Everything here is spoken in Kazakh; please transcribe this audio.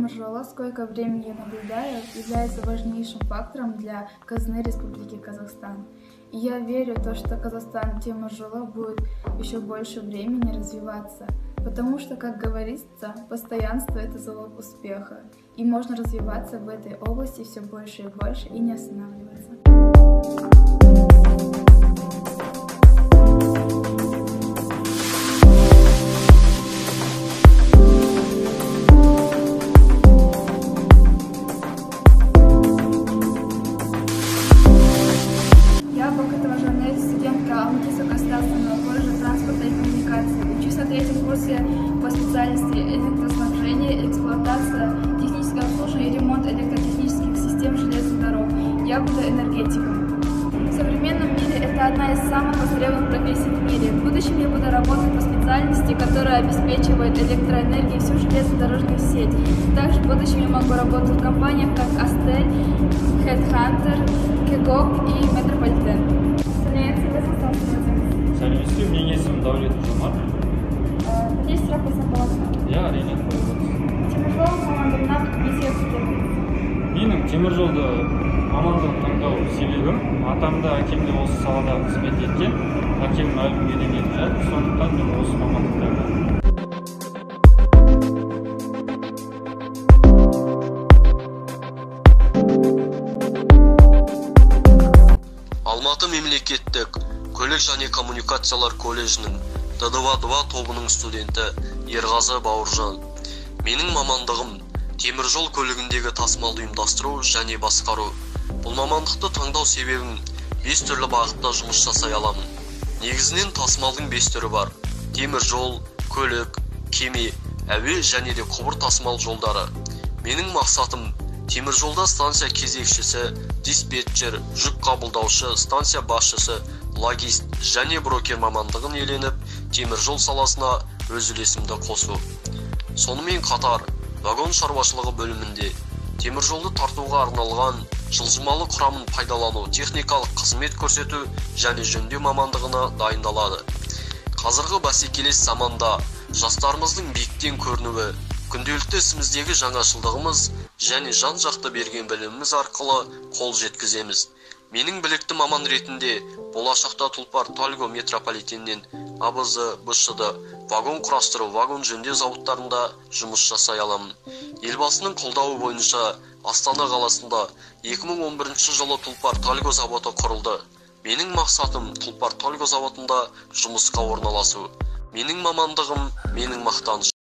темиржола, сколько времени я наблюдаю, является важнейшим фактором для казны Республики Казахстан. И я верю в то, что Казахстан темиржола будет еще больше времени развиваться, потому что, как говорится, постоянство – это залог успеха, и можно развиваться в этой области все больше и больше и не останавливаться. Студентка Алматинского государственного колледжа транспорта и коммуникации. Учусь на 3-м курсе по специальности электроснабжение, эксплуатация, техническое обслуживание и ремонт электротехнических систем железных дорог. Я буду энергетиком. В современном мире это одна из самых востребованных профессий в мире. В будущем я буду работать по специальности, которая обеспечивает электроэнергией всю железнодорожную сеть. Также в будущем я могу работать в компаниях как Астель, Headhunter, Kegok и Метрополитен. Сәлеметсіз, менің есімім Даулет Жомарт. Есть сұрақ болса болады ма? Иә, әрине. Теміржол мамандығына не себепті? Менің теміржолды мамандығын таңдау себебім, атамды әкемде осы салада қызмет еткен, әкем әлімгеден етіп жатыр, сондықтан мен осы мамандықты таңдадым. Алматы мемлекеттік көлік және коммуникациялар колледжінің ДДВ-2 тобының студенті Ерғазы Бауыржан. Менің мамандығым теміржол көлігіндегі тасымалды ұйымдастыру және басқару. Бұл мамандықты таңдау себебім 5 түрлі бағытта жұмыс жасай аламын. Негізінен тасымалдың 5 түрі бар: теміржол, көлік, кеме, әуе және де құбыр тасымал жолдары. Менің мақсатым теміржолда станция кезекшісі, диспетчер, жүк қабылдаушы, станция басшысы, логист және брокер мамандығын иеленіп, теміржол саласына өз үлесімді қосу. Сонымен қатар, вагон шаруашылығы бөлімінде теміржолды тартуға арналған жылжымалы құрамын пайдалану, техникалық қызмет көрсету және жөндеу мамандығына дайындалады. Қазіргі бәсекелес заманда жастарымыздың биіктен көрінуі, күнделікті ісіміздегі жаңашылдығымыз және жан-жақты берген біліміміз арқылы қол жеткіземіз. Менің білікті маман ретінде болашақта Тұлпар Тальго метрополитеннен АБЗ, БШД, вагон құрастыру, вагон жөндеу зауыттарында жұмыс жасай аламын. Елбасының қолдауы бойынша Астана қаласында 2011 жылы Тұлпар Тальго заводы құрылды. Менің мақсатым Тұлпар Тальго заводында жұмысқа орналасу. Менің мамандығым, менің мақтаныш.